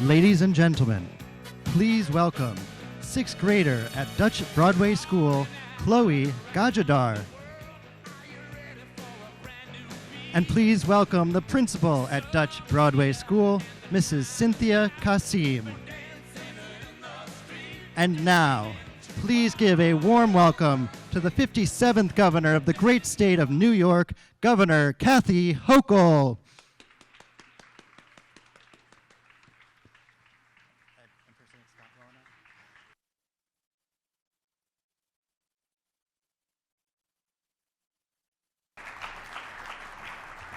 Ladies and gentlemen, please welcome sixth grader at Dutch Broadway School, Chloe Gajadar. And please welcome the principal at Dutch Broadway School, Mrs. Cynthia Kasim. And now, please give a warm welcome to the 57th governor of the great state of New York, Governor Kathy Hochul.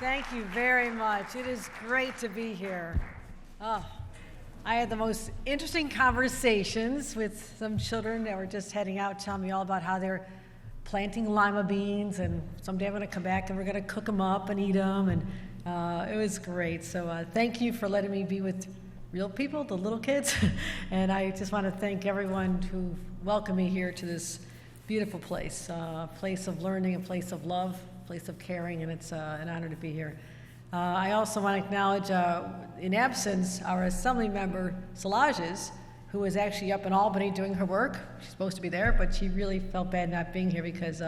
Thank you very much. It is great to be here. Oh, I had the most interesting conversations with some children that were just heading out, telling me all about how they're planting lima beans, and someday I'm going to come back and we're going to cook them up and eat them, and it was great. So thank you for letting me be with real people, the little kids, and I just want to thank everyone who welcomed me here to this beautiful place, a place of learning, a place of love, place of caring, and it's an honor to be here. I also want to acknowledge, in absence, our Assembly member, Szilagyi, who was actually up in Albany doing her work. She's supposed to be there, but she really felt bad not being here because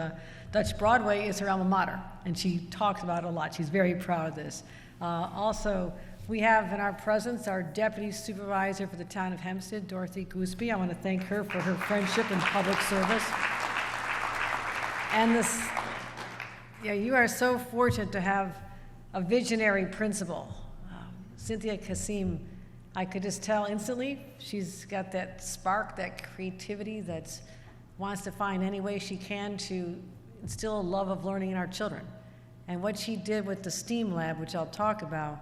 Dutch Broadway is her alma mater, and she talks about it a lot. She's very proud of this. Also, we have in our presence our Deputy Supervisor for the town of Hempstead, Dorothy Gooseby. I want to thank her for her friendship and public service. And this, yeah, you are so fortunate to have a visionary principal. Cynthia Kasim, I could just tell instantly, she's got that spark, that creativity that wants to find any way she can to instill a love of learning in our children. And what she did with the STEAM lab, which I'll talk about,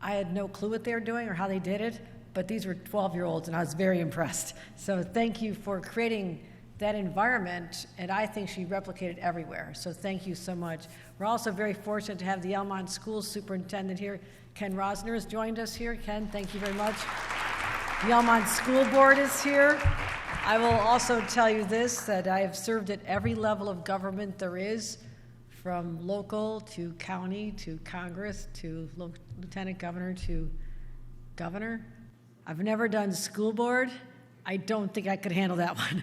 I had no clue what they were doing or how they did it, but these were 12-year-olds, and I was very impressed. So thank you for creating that environment, and I think she replicated everywhere. So thank you so much. We're also very fortunate to have the Elmont School Superintendent here. Ken Rosner has joined us here. Ken, thank you very much. The Elmont School Board is here. I will also tell you this, that I have served at every level of government there is, from local to county to Congress to lieutenant governor to governor. I've never done school board. I don't think I could handle that one.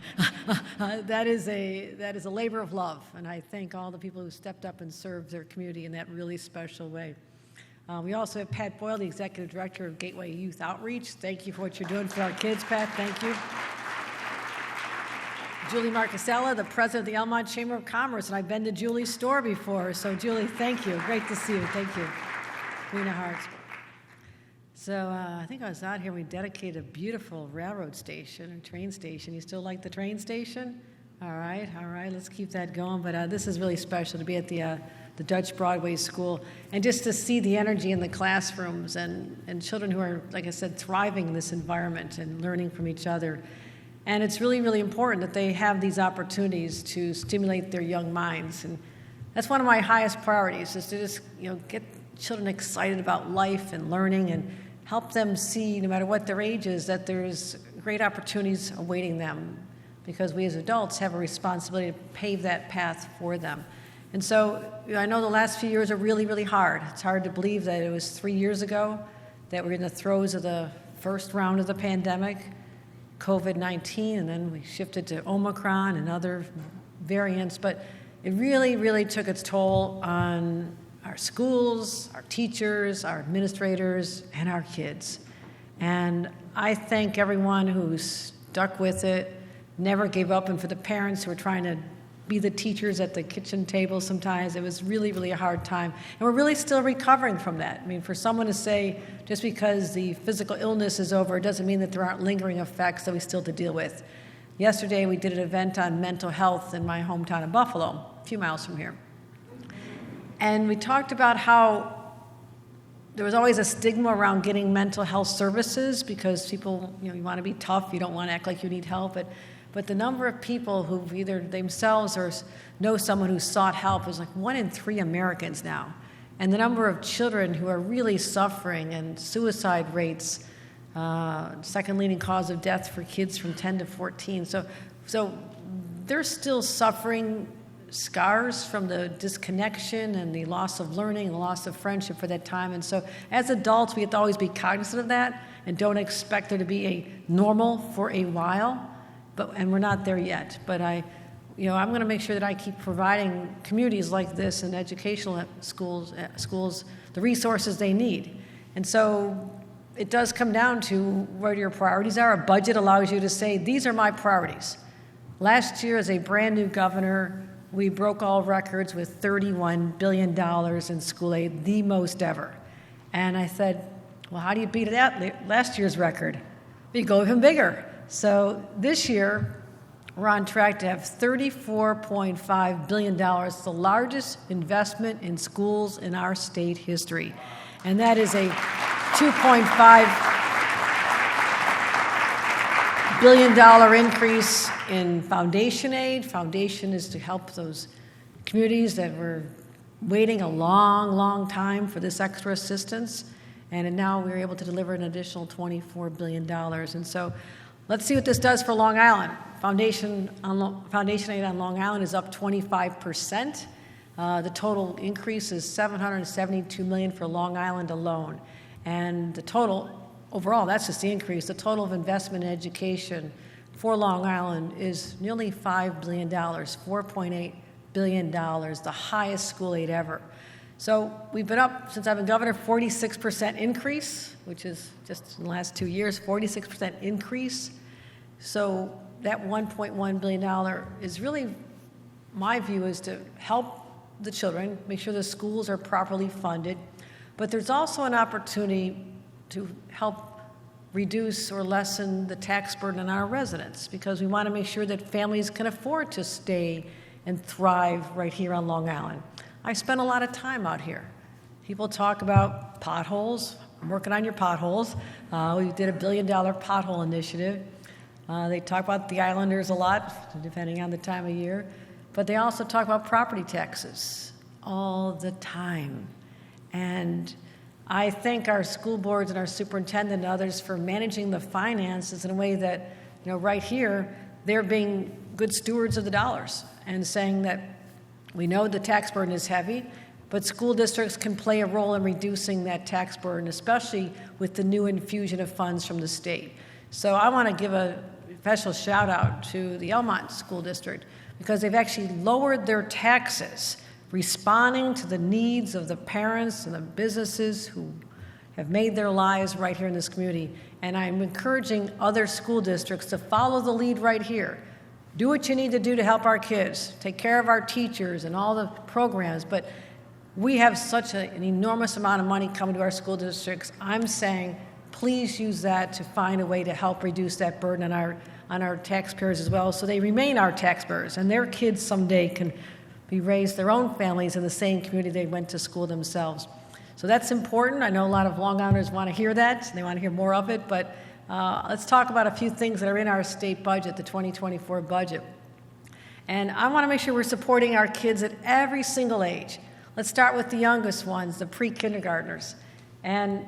That is a labor of love, and I thank all the people who stepped up and served their community in that really special way. We also have Pat Boyle, the Executive Director of Gateway Youth Outreach. Thank you for what you're doing for our kids, Pat. Thank you. Julie Marcasella, the President of the Elmont Chamber of Commerce, and I've been to Julie's store before, so Julie, thank you. Great to see you. Thank you. Rena Hartz. So I think I was out here, we dedicated a beautiful railroad station and train station. You still like the train station? All right, let's keep that going. But this is really special to be at the Dutch Broadway School and just to see the energy in the classrooms and children who are, like I said, thriving in this environment and learning from each other. And it's really, really important that they have these opportunities to stimulate their young minds. And that's one of my highest priorities, is to just get children excited about life and learning and help them see, no matter what their age is, that there's great opportunities awaiting them, because we as adults have a responsibility to pave that path for them. And so I know the last few years are really, really hard. It's hard to believe that it was 3 years ago that we were in the throes of the first round of the pandemic, COVID-19, and then we shifted to Omicron and other variants. But it really, really took its toll on our schools, our teachers, our administrators, and our kids. And I thank everyone who stuck with it, never gave up, and for the parents who are trying to be the teachers at the kitchen table sometimes. It was really, really a hard time. And we're really still recovering from that. I mean, for someone to say just because the physical illness is over, it doesn't mean that there aren't lingering effects that we still have to deal with. Yesterday, we did an event on mental health in my hometown of Buffalo, a few miles from here. And we talked about how there was always a stigma around getting mental health services because people, you want to be tough, you don't want to act like you need help. But the number of people who've either themselves or know someone who sought help is like 1 in 3 Americans now. And the number of children who are really suffering, and suicide rates, second leading cause of death for kids from 10 to 14. So they're still suffering scars from the disconnection and the loss of learning and the loss of friendship for that time. And so as adults, we have to always be cognizant of that and don't expect there to be a normal for a while, and we're not there yet. But I'm going to make sure that I keep providing communities like this and educational schools the resources they need. And so it does come down to what your priorities are. A budget allows you to say, these are my priorities. Last year, as a brand new governor, we broke all records with $31 billion in school aid, the most ever. And I said, well, how do you beat that last year's record? We go even bigger. So this year, we're on track to have $34.5 billion, the largest investment in schools in our state history. And that is a $2.5 billion increase in foundation aid. Foundation is to help those communities that were waiting a long, long time for this extra assistance. And now we're able to deliver an additional $24 billion. And so let's see what this does for Long Island. Foundation aid on Long Island is up 25%. The total increase is $772 million for Long Island alone. And the total, overall, that's just the increase, the total of investment in education for Long Island is nearly $5 billion, $4.8 billion, the highest school aid ever. So we've been up, since I've been governor, 46% increase, which is just in the last 2 years, 46% increase. So that $1.1 billion is really, my view is to help the children, make sure the schools are properly funded, but there's also an opportunity to help reduce or lessen the tax burden on our residents, because we want to make sure that families can afford to stay and thrive right here on Long Island. I spend a lot of time out here. People talk about potholes. I'm working on your potholes. We did $1 billion pothole initiative. They talk about the Islanders a lot, depending on the time of year. But they also talk about property taxes all the time. And I thank our school boards and our superintendent and others for managing the finances in a way that, right here, they're being good stewards of the dollars and saying that we know the tax burden is heavy, but school districts can play a role in reducing that tax burden, especially with the new infusion of funds from the state. So I want to give a special shout out to the Elmont School District, because they've actually lowered their taxes, responding to the needs of the parents and the businesses who have made their lives right here in this community. And I'm encouraging other school districts to follow the lead right here. Do what you need to do to help our kids, take care of our teachers and all the programs, but we have such an enormous amount of money coming to our school districts. I'm saying, please use that to find a way to help reduce that burden on our taxpayers as well, so they remain our taxpayers, and their kids someday can raise their own families in the same community they went to school themselves. So that's important. I know a lot of Long Islanders want to hear that. They want to hear more of it, but let's talk about a few things that are in our state budget, the 2024 budget. And I want to make sure we're supporting our kids at every single age. Let's start with the youngest ones, the pre-kindergartners. And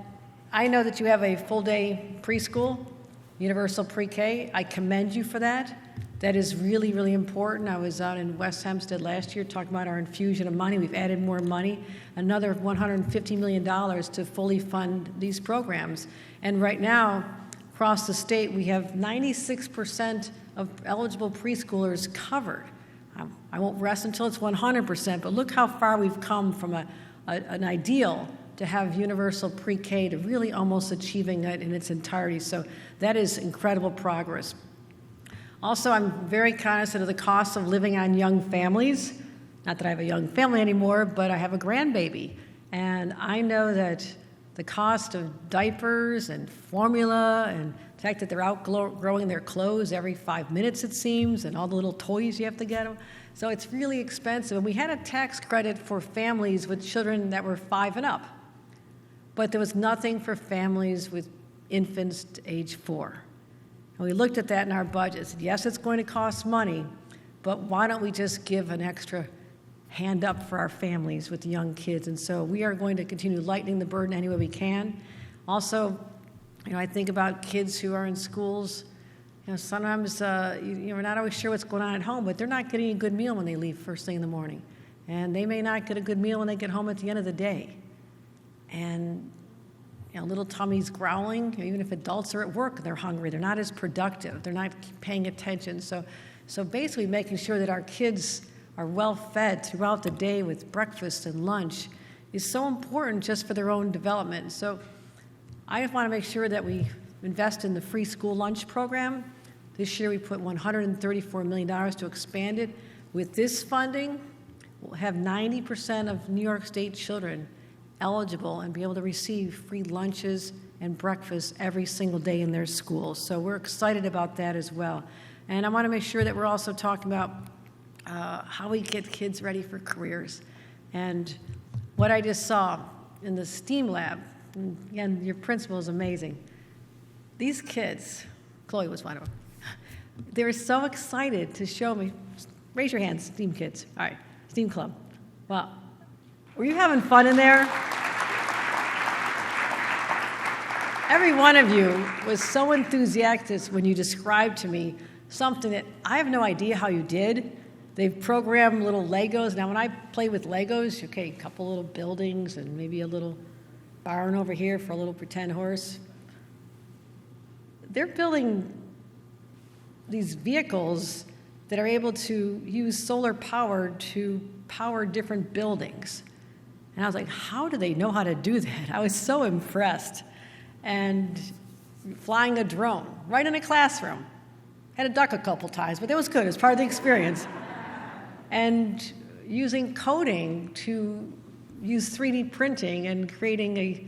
I know that you have a full-day preschool, universal pre-K. I commend you for that. That is really, really important. I was out in West Hempstead last year talking about our infusion of money. We've added more money, another $150 million to fully fund these programs. And right now, across the state, we have 96% of eligible preschoolers covered. I won't rest until it's 100%, but look how far we've come from an ideal to have universal pre-K to really almost achieving it in its entirety. So that is incredible progress. Also, I'm very cognizant of the cost of living on young families. Not that I have a young family anymore, but I have a grandbaby. And I know that the cost of diapers and formula and the fact that they're outgrowing their clothes every 5 minutes, it seems, and all the little toys you have to get them. So it's really expensive. And we had a tax credit for families with children that were 5 and up. But there was nothing for families with infants to age 4. And we looked at that in our budget. Said, yes, it's going to cost money, but why don't we just give an extra hand up for our families with the young kids? And so we are going to continue lightening the burden any way we can. Also, I think about kids who are in schools. Sometimes we're not always sure what's going on at home, but they're not getting a good meal when they leave first thing in the morning. And they may not get a good meal when they get home at the end of the day. And little tummies growling. Even if adults are at work, they're hungry. They're not as productive. They're not paying attention. So basically making sure that our kids are well fed throughout the day with breakfast and lunch is so important just for their own development. So I just want to make sure that we invest in the free school lunch program. This year we put $134 million to expand it. With this funding, we'll have 90% of New York State children eligible and be able to receive free lunches and breakfast every single day in their schools. So we're excited about that as well. And I want to make sure that we're also talking about how we get kids ready for careers. And what I just saw in the STEAM lab, and again, your principal is amazing. These kids, Chloe was one of them, they were so excited to show me. Raise your hands, STEAM kids. All right, STEAM club. Wow. Were you having fun in there? Every one of you was so enthusiastic when you described to me something that I have no idea how you did. They've programmed little Legos. Now, when I play with Legos, okay, a couple little buildings and maybe a little barn over here for a little pretend horse. They're building these vehicles that are able to use solar power to power different buildings. And I was like, how do they know how to do that? I was so impressed. And flying a drone right in a classroom. Had to duck a couple times, but that was good. It was part of the experience. And using coding to use 3D printing and creating a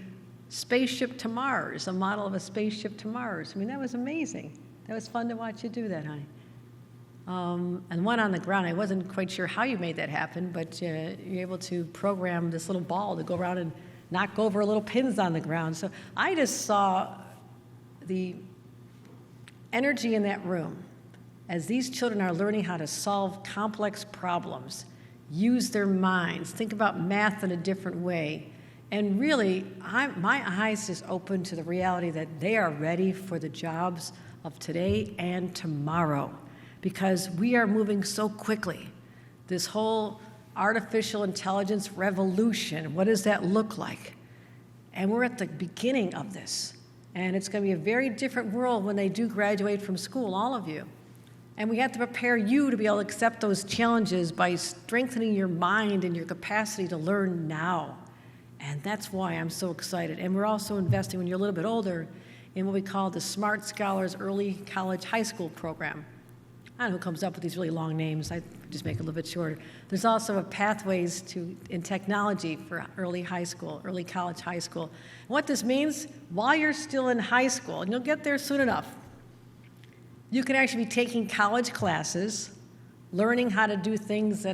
spaceship to Mars, a model of a spaceship to Mars. I mean, that was amazing. That was fun to watch you do that, honey. And one on the ground, I wasn't quite sure how you made that happen, but you're able to program this little ball to go around and knock over little pins on the ground. So I just saw the energy in that room as these children are learning how to solve complex problems, use their minds, think about math in a different way. And really, my eyes just opened to the reality that they are ready for the jobs of today and tomorrow, because we are moving so quickly. This whole artificial intelligence revolution, what does that look like? And we're at the beginning of this. And it's going to be a very different world when they do graduate from school, all of you. And we have to prepare you to be able to accept those challenges by strengthening your mind and your capacity to learn now. And that's why I'm so excited. And we're also investing, when you're a little bit older, in what we call the Smart Scholars Early College High School program. I don't know who comes up with these really long names. I just make it a little bit shorter. There's also a pathways in technology for early high school, early college high school. And what this means, while you're still in high school, and you'll get there soon enough, you can actually be taking college classes, learning how to do things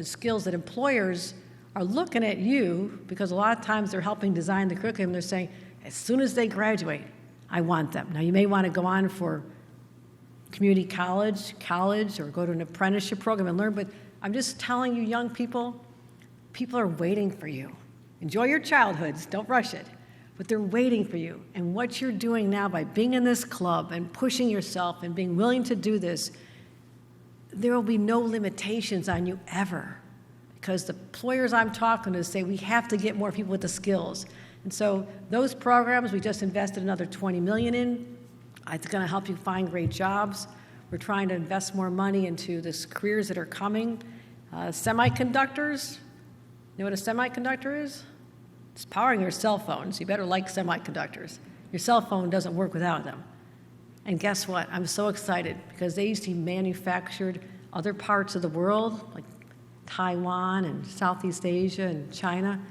skills that employers are looking at you, because a lot of times they're helping design the curriculum. They're saying, as soon as they graduate, I want them. Now, you may want to go on for community college, or go to an apprenticeship program and learn, but I'm just telling you, young people are waiting for you. Enjoy your childhoods, don't rush it, but they're waiting for you. And what you're doing now by being in this club and pushing yourself and being willing to do this, there will be no limitations on you ever, because the employers I'm talking to say we have to get more people with the skills. And so those programs, we just invested another $20 million in. It's going to help you find great jobs. We're trying to invest more money into the careers that are coming. Semiconductors, you know what a semiconductor is? It's powering your cell phone, so you better like semiconductors. Your cell phone doesn't work without them. And guess what? I'm so excited, because they used to be manufactured other parts of the world, like Taiwan and Southeast Asia and China.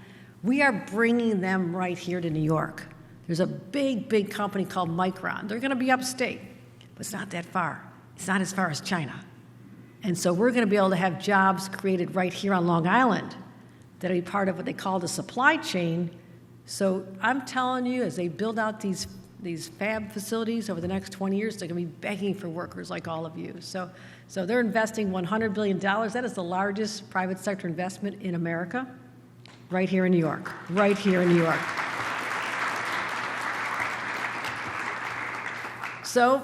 We are bringing them right here to New York. There's a big company called Micron. They're going to be upstate, but it's not that far. It's not as far as China. And so we're going to be able to have jobs created right here on Long Island that'll be part of what they call the supply chain. So I'm telling you, as they build out these fab facilities over the next 20 years, they're going to be begging for workers like all of you. So they're investing $100 billion. That is the largest private sector investment in America, right here in New York, right here in New York. So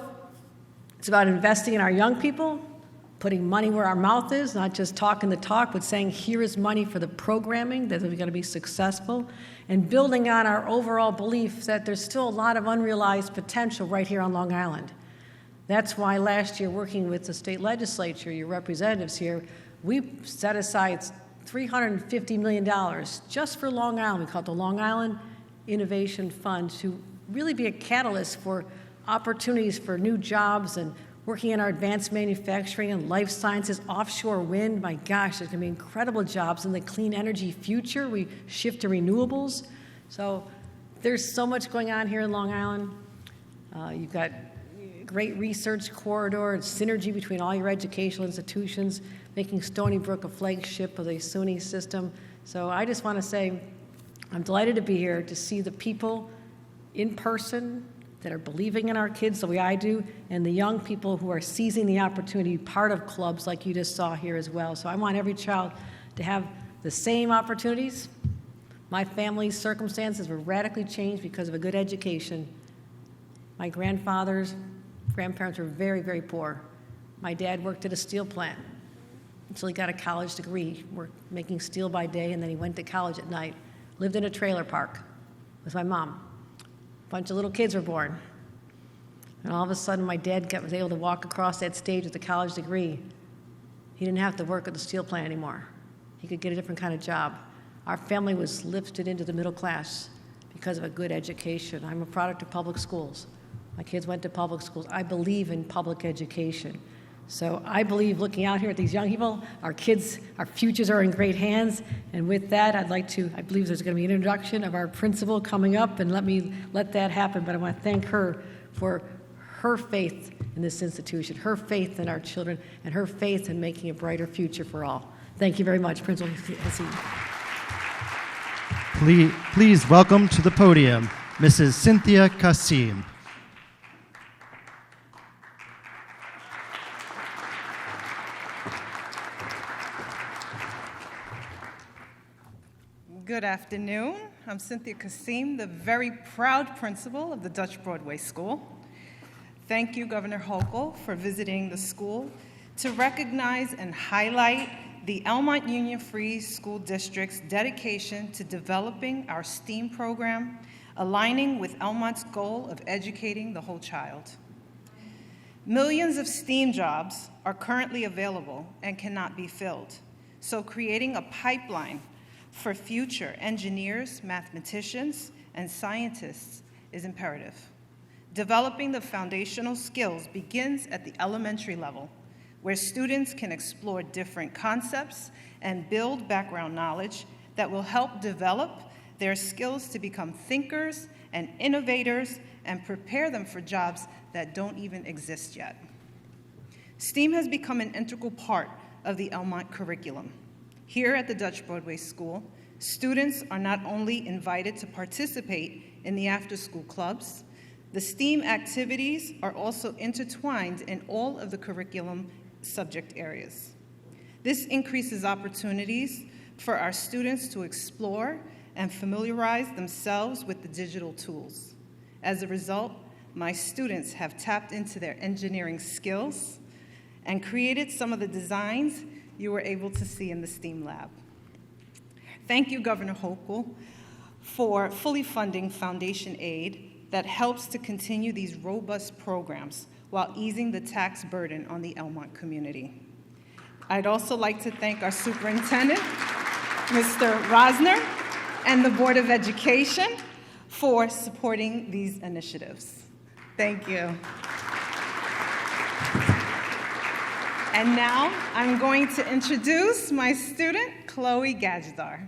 it's about investing in our young people, putting money where our mouth is, not just talking the talk, but saying here is money for the programming that we're going to be successful, and building on our overall belief that there's still a lot of unrealized potential right here on Long Island. That's why last year, working with the state legislature, your representatives here, we set aside $350 million just for Long Island. We call it the Long Island Innovation Fund, to really be a catalyst for opportunities for new jobs and working in our advanced manufacturing and life sciences, offshore wind. My gosh, there's going to be incredible jobs in the clean energy future. We shift to renewables. So there's so much going on here in Long Island. You've got great research corridor and synergy between all your educational institutions, making Stony Brook a flagship of the SUNY system. So I just want to say I'm delighted to be here to see the people in person that are believing in our kids the way I do, and the young people who are seizing the opportunity, part of clubs like you just saw here as well. So I want every child to have the same opportunities. My family's circumstances were radically changed because of a good education. My grandparents were very, very poor. My dad worked at a steel plant until he got a college degree, worked making steel by day, and then he went to college at night. Lived in a trailer park with my mom. A bunch of little kids were born. And all of a sudden, my dad was able to walk across that stage with a college degree. He didn't have to work at the steel plant anymore. He could get a different kind of job. Our family was lifted into the middle class because of a good education. I'm a product of public schools. My kids went to public schools. I believe in public education. So I believe, looking out here at these young people, our kids, our futures are in great hands. And with that, I believe there's going to be an introduction of our principal coming up, and let that happen. But I want to thank her for her faith in this institution, her faith in our children, and her faith in making a brighter future for all. Thank you very much, Principal Hassim. Please welcome to the podium Mrs. Cynthia Kassim. Good afternoon. I'm Cynthia Kassim, the very proud principal of the Dutch Broadway School. Thank you, Governor Hochul, for visiting the school to recognize and highlight the Elmont Union Free School District's dedication to developing our STEAM program, aligning with Elmont's goal of educating the whole child. Millions of STEAM jobs are currently available and cannot be filled, so creating a pipeline for future engineers, mathematicians, and scientists is imperative. Developing the foundational skills begins at the elementary level, where students can explore different concepts and build background knowledge that will help develop their skills to become thinkers and innovators and prepare them for jobs that don't even exist yet. STEAM has become an integral part of the Elmont curriculum. Here at the Dutch Broadway School, students are not only invited to participate in the after-school clubs, the STEAM activities are also intertwined in all of the curriculum subject areas. This increases opportunities for our students to explore and familiarize themselves with the digital tools. As a result, my students have tapped into their engineering skills and created some of the designs you were able to see in the STEAM lab. Thank you, Governor Hochul, for fully funding foundation aid that helps to continue these robust programs while easing the tax burden on the Elmont community. I'd also like to thank our superintendent, Mr. Rosner, and the Board of Education for supporting these initiatives. Thank you. And now I'm going to introduce my student, Chloe Gajdar.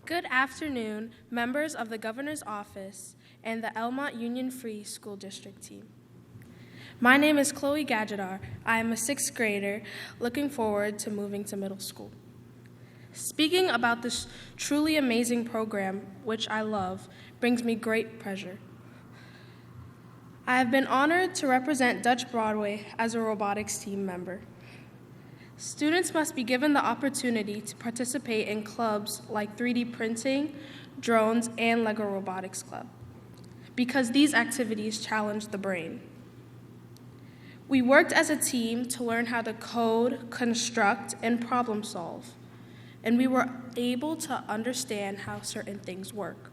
Good afternoon, members of the Governor's Office and the Elmont Union Free School District team. My name is Chloe Gajdar. I am a 6th grader looking forward to moving to middle school. Speaking about this truly amazing program, which I love, brings me great pleasure. I have been honored to represent Dutch Broadway as a robotics team member. Students must be given the opportunity to participate in clubs like 3D printing, drones, and Lego Robotics Club, because these activities challenge the brain. We worked as a team to learn how to code, construct, and problem solve, and we were able to understand how certain things work.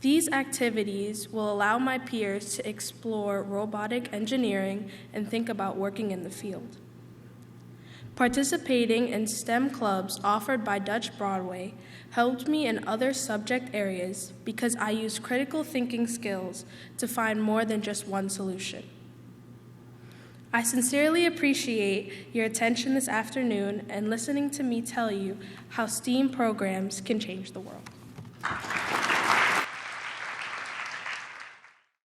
These activities will allow my peers to explore robotic engineering and think about working in the field. Participating in STEM clubs offered by Dutch Broadway helped me in other subject areas because I used critical thinking skills to find more than just one solution. I sincerely appreciate your attention this afternoon and listening to me tell you how STEAM programs can change the world.